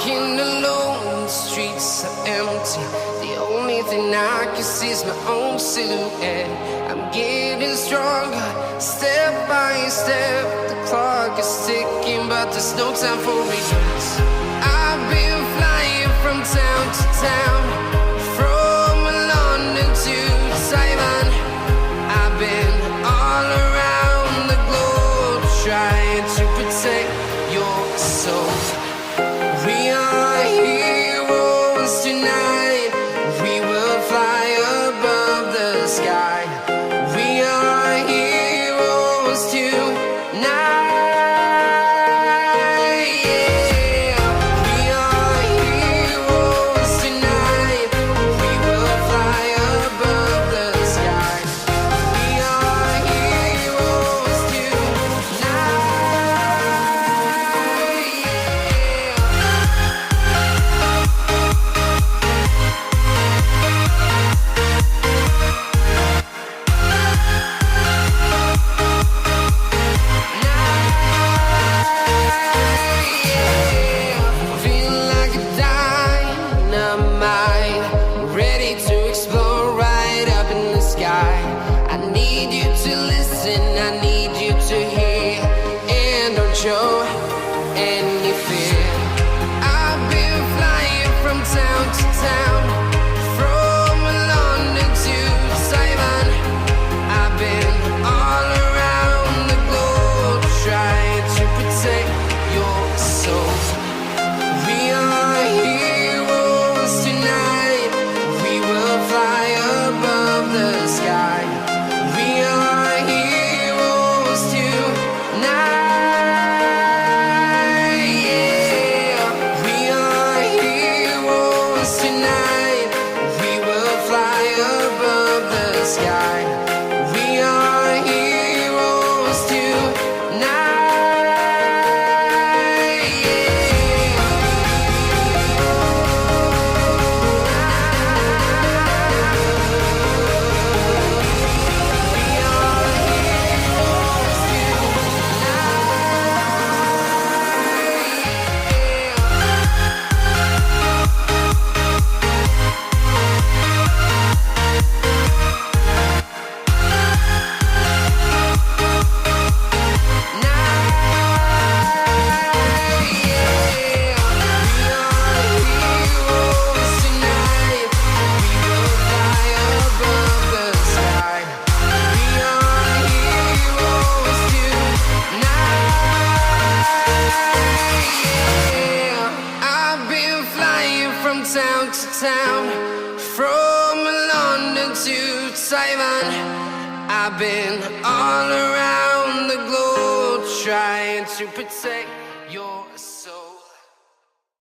walking alone, the streets are empty. The only thing I can see is my own silhouette. I'm getting stronger, step by step. The clock is ticking, but there's no time for regrets. I've been flying from town to town, from London to Taiwan. I've been all around the globe, trying to protect your soul. We are heroes tonight. We will fly above the sky. We are heroes tonight. Yeah. We are heroes tonight. We will fly above the sky. We are heroes tonight. Feel like a dynamite, ready to explode right up in the sky. I need you to listen, I need you to hear, and don't show any fear. I've been flying from town to town, from London to Taiwan. I've been all around the globe, trying to protect your soul. We are heroes tonight. We will fly above the sky. We are heroes tonight. Yeah. We are heroes tonight. We will fly above the sky. We are heroes tonight. Town to town, from London to Taiwan. I've been all around the globe, trying to protect your